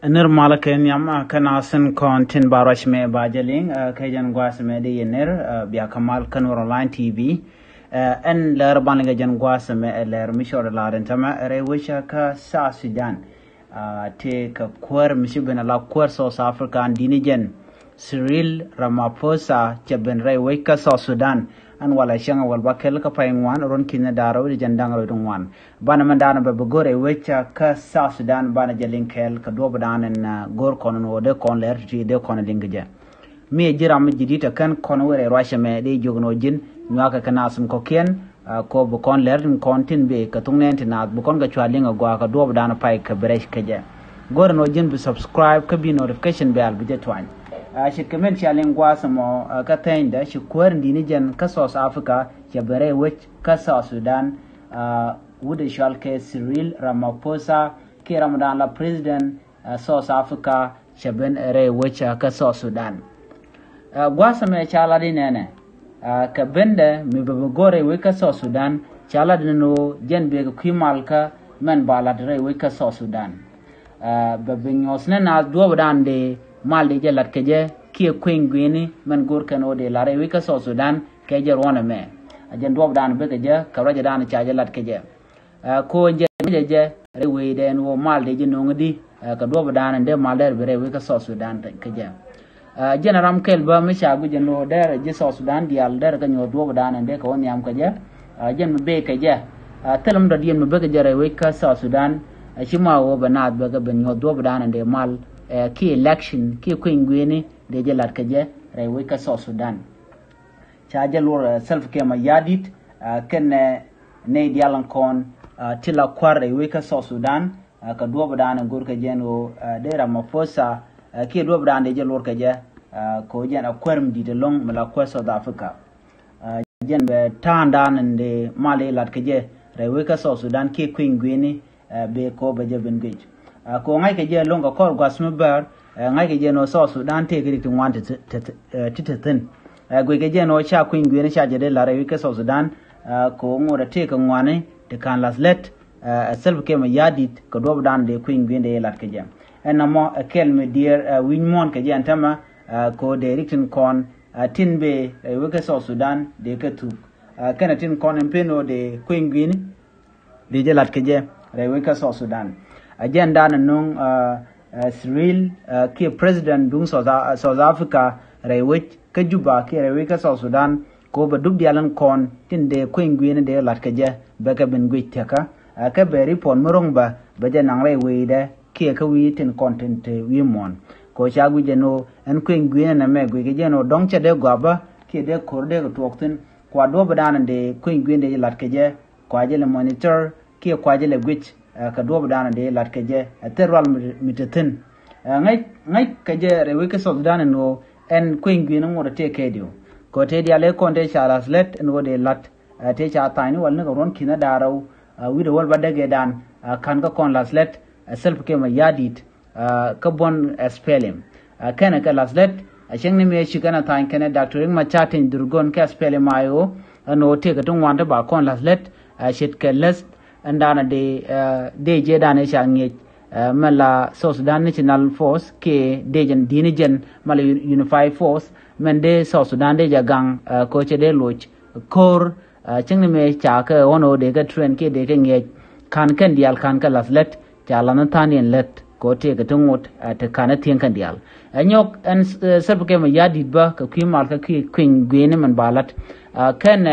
Nirmala Kenyam Kanasan Kontin Barashme Bajaling Kajan Guasame de Yener Bia Kamal Kanur Online TV and Lerbananga Jan Guasame Ler Mishor Larentama Rewisha Ka South Sudan take a queer Mishibin la queer South Africa and Dinigen Cyril Ramaphosa Chaben Reweka South Sudan and wala shanga wal bakel ka paying one ron kina daro di jandang ro dong one bana mandana be gore wecha ka South Sudan bana jalin kel ka do badan en gor kono no de kon ler ti de kono lingja mi jiram jidita kan kono wore rasha me de jogno jin nyaka kana sum ko ken ko bu kon ler kon tin be ka tungen tina bu kon ga chwalinga gwa ka do badan pay ka bresh kaje gor no jin bi subscribe ka bi notification bell bi je twan shi kamen challenge gwasamo katenda shi kwar ndinijen ka South Africa ya bare wech ka South Sudan wude shalke Cyril Ramaphosa ke Ramadan la president South Africa shaben re wech ka South Sudan gwasame chala dinene ka bende mi gore we ka South Sudan chala dinno jenbe ko kimalka men baladre we ka South Sudan babnyosne na do dande malde je lat keje ki queen gwini men gor kano de lare wika South Sudan keje rona me ajen dob dan be keje kawra je dan chaje lat keje ko je re we den wo malde je no ngdi ka dob dan de malde be re wika South Sudan keje generam kel ba me shagu je no der je South Sudan dial der ka nyo dob dan de ko nyam keje jen be keje telam do dien me be keje re wika South Sudan shima wo banat be ga ben nyo dob dan de mal ki election ki queen gwini de jelat kaje ray wika South Sudan chaje lor self kema yadit ken ne dialan kon tila kwar ray wika South Sudan ka dobo dan gor ka jeno de Ramaphosa ki dobo dan de jelor kaje ko jen akwarm di de long mala kwa South Africa jen be tandan de mali lat kaje ray wika South Sudan ki queen gwini be ko be jeben gej ko ngai ke je longa kor gwasmuber ngai ke je no South Sudan te gidi tin want titen go ke je no cha queen gwi ne cha je de la rewi ke South Sudan ko ngora te ka ngwane de kan laslet self ke ma yadit ko do dan de queen gwi de lat ke je en mo kel me dear win mon ke je antama ko de ritin kon tinbe rewi ke South Sudan de ke tu kana tin kon empeno de queen gwi de je lat ke je rewi ke South Sudan agenda nung Cyril ki president dung South Africa rewich ka juba ki rewich ka South Sudan ko ba duk dialan kon tinde queen gwini de lat ka je ba ka ben gwite ka ka beri pon morong ba je nang re we de ki ka wi tin content wi mon ko cha gu je no en queen gwini na me gwi je no dong che de gwa ba ki de kor de tok tin kwa do ba dan de queen gwini de lat ka je kwa je le monitor ki kwa je le gwich ka do dana de lat keje terwal mitetin ngai keje rewe ke South Sudan no en queen gwina ngora te kedio ko te dia le konde charas let no de lat te cha tani wal ne ron kina daraw wi de wal badage dan kan ga kon laslet self ke ma yadit ka bon spelling kana ka laslet sheng ne me shi kana tan kana doctor ma chatin durgon ka spelling mayo no te ka tun wanda ba kon laslet shit ke list andana de je dane shange mala South Sudan National Force ke dejen dinijen mala Unified Force men de South Sudan de jagang ko che de loch kor chingni me cha ka wono de ga train ke de ke nge kan dial kan ka laslet cha lan tanin let ko te ga tungut te kana tien kan dial anyok en serb ke ma yadit ba ka kimal ka ki queen gwene man balat ken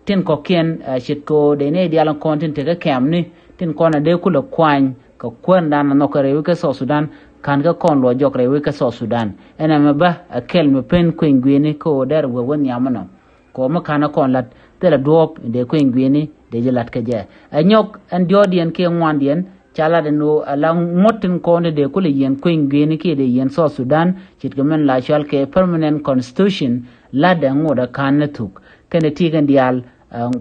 tin ko ken shit ko de ne dialan content te ka kamni tin ko na de kula kwan ko kwanda na no kare wi ka South Sudan kan ga kon lo jok re wi ka South Sudan ena me ba kel me pen queen gwini ko der wo won yamano ko ma kana kon lat te la dop de queen gwini de jelat ka je anyok an diodien ke ngwandien chala de no ala ngotin ko de kula yen queen gwini ke de yen South Sudan chit ko men la shal ke permanent constitution la de ngoda kan na tuk kene tigan dial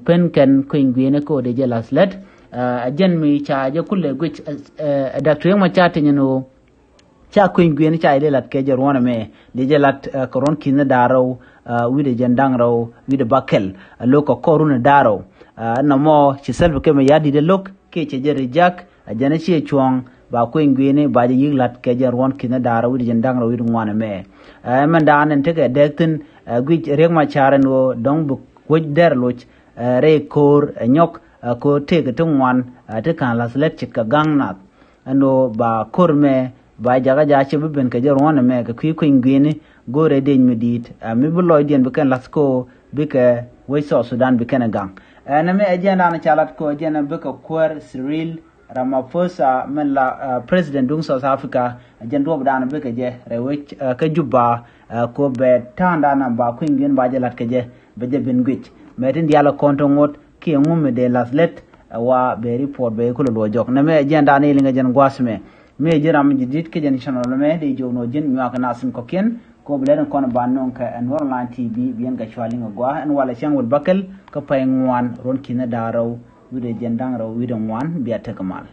pen ken queen gwini ko de jelas let ajen mi cha je kulle gwich doctor ma chatin no cha queen gwini cha ile lat ke je rona me de jelat koron kin daro wi de jendang raw wi de bakel loko koruna daro na mo ci self ke me yadi de lok ke che je rejak ajana chi chuang ba ko ngwene ba ji yiglat ke jar won kina dara wudi jendang ro wudi ngwana me man danen te ke dektin gwi rek ma charen wo dong bu woj der loch re kor nyok ko te ke tungwan te kan laslet chika gangnat ano ba korme ba jaga ja che ben ke jar won me ke ko ngwene gore de nyudit mi bu loy den bu kan lasko bi ke we so Sudan bi kan gang na me ajena na chalat ko ajena bu ka kwar Cyril Ramaphosa men la president dung South Africa jen do bdana be ke je rewich ke juba ko be tanda na ba ku ngin ba jelat ke je be je bin gwich metin diala konto ngot ki ngumme de laslet wa be report be ko lo jok na me ajenda ni linga jen gwasme me jiram jidit ke jen channel me de jono jen nyaka nasin ko ken ko blen kono bannon ka en online tv bien ga chwalinga gwa en wala changul bakel ko pay ngwan ron kina daraw wide jendang raw wide ngwan biata kamal